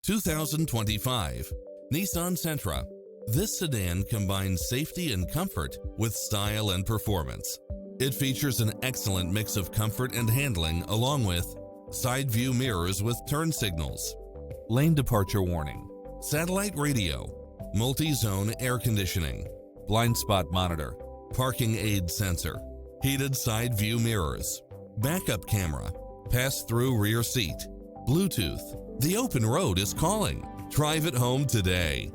2025 Nissan Sentra. This sedan combines safety and comfort with style and performance. It features an excellent mix of comfort and handling along with side view mirrors with turn signals, lane departure warning, satellite radio, multi-zone air conditioning, blind spot monitor, parking aid sensor, heated side view mirrors, backup camera, pass-through rear seat, Bluetooth. The open road is calling. Drive it home today.